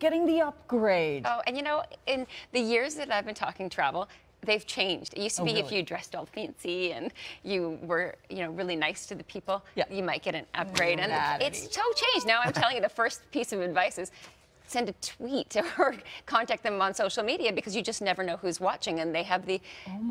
getting the upgrade. Oh, and you know, in the years that I've been talking travel, they've changed. It used to be really? if you dressed all fancy and you were, you know, really nice to the people, you might get an upgrade. And it's so changed. Now I'm telling you, the first piece of advice is send a tweet or contact them on social media, because you just never know who's watching, and they have the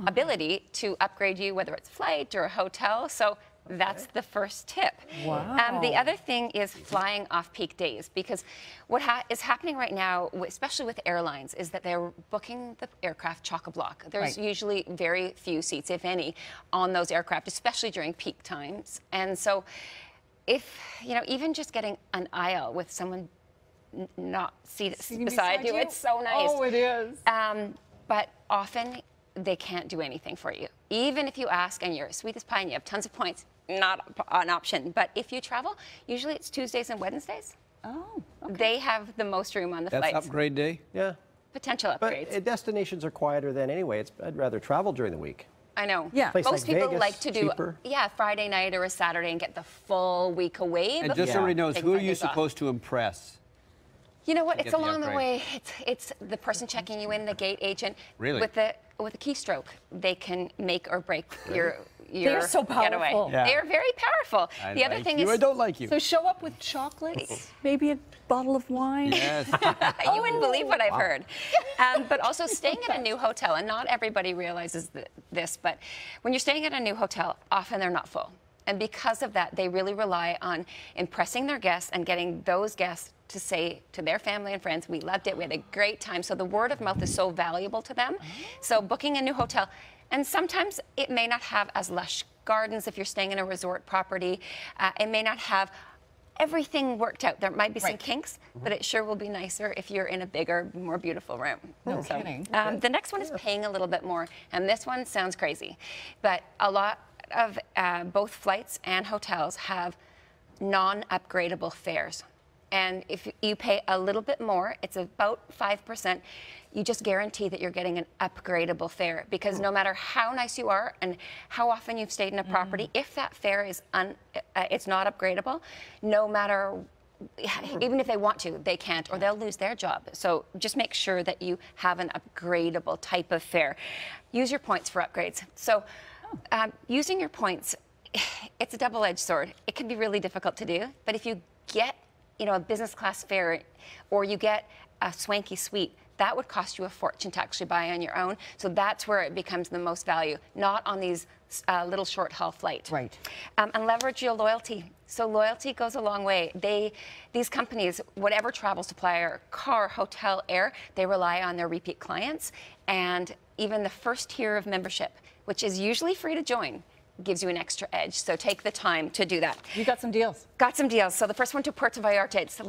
ability to upgrade you, whether it's flight or a hotel. So that's the first tip. Wow. The other thing is flying off peak days, because what is happening right now, especially with airlines, is that they're booking the aircraft chock-a-block. There's usually very few seats, if any, on those aircraft, especially during peak times. And so if, you know, even just getting an aisle with someone not seated beside you, it's so nice. Oh, it is. But often they can't do anything for you. Even if you ask and you're sweet as pie and you have tons of points, not an option. But if you travel, usually it's Tuesdays and Wednesdays. Oh, okay. They have the most room on the flights. That's upgrade day? Yeah. Potential upgrades. But destinations are quieter then anyway. I'd rather travel during the week. I know. Yeah. Place Most like people Vegas, like to do cheaper. Friday night or a Saturday and get the full week away. And just so everybody knows, Take who are 5 you days off. supposed to impress? You know what? It's get the along the upgrade? way. It's the person checking you in, the gate agent. Really? With a keystroke, they can make or break your They're so getaway. powerful. Yeah. They're very powerful. I The other like thing you, is, I don't like you. So show up with chocolates, maybe a bottle of wine. Yes. you wouldn't believe what I've heard. But also staying at a new hotel, and not everybody realizes this, but when you're staying at a new hotel, often they're not full. And because of that, they really rely on impressing their guests and getting those guests to say to their family and friends, we loved it, we had a great time. So the word of mouth is so valuable to them. So booking a new hotel, and sometimes it may not have as lush gardens if you're staying in a resort property. It may not have everything worked out. There might be some kinks, but it sure will be nicer if you're in a bigger, more beautiful room. No kidding. The next one is paying a little bit more, and this one sounds crazy, but a lot of both flights and hotels have non-upgradable fares. And if you pay a little bit more, it's about 5%, you just guarantee that you're getting an upgradable fare, because no matter how nice you are and how often you've stayed in a property, if that fare is it's not upgradable, no matter, even if they want to, they can't, or they'll lose their job. So just make sure that you have an upgradable type of fare. Use your points for upgrades. So using your points, it's a double-edged sword. It can be really difficult to do, but if you get, you know, a business class fare, or you get a swanky suite, that would cost you a fortune to actually buy on your own. So that's where it becomes the most value, not on these little short haul flights. Right. And leverage your loyalty. So loyalty goes a long way. These companies, whatever travel supplier, car, hotel, air, they rely on their repeat clients. And even the first tier of membership, which is usually free to join, gives you an extra edge. So take the time to do that. You got some deals. Got some deals. So the first one to Puerto Vallarta. It's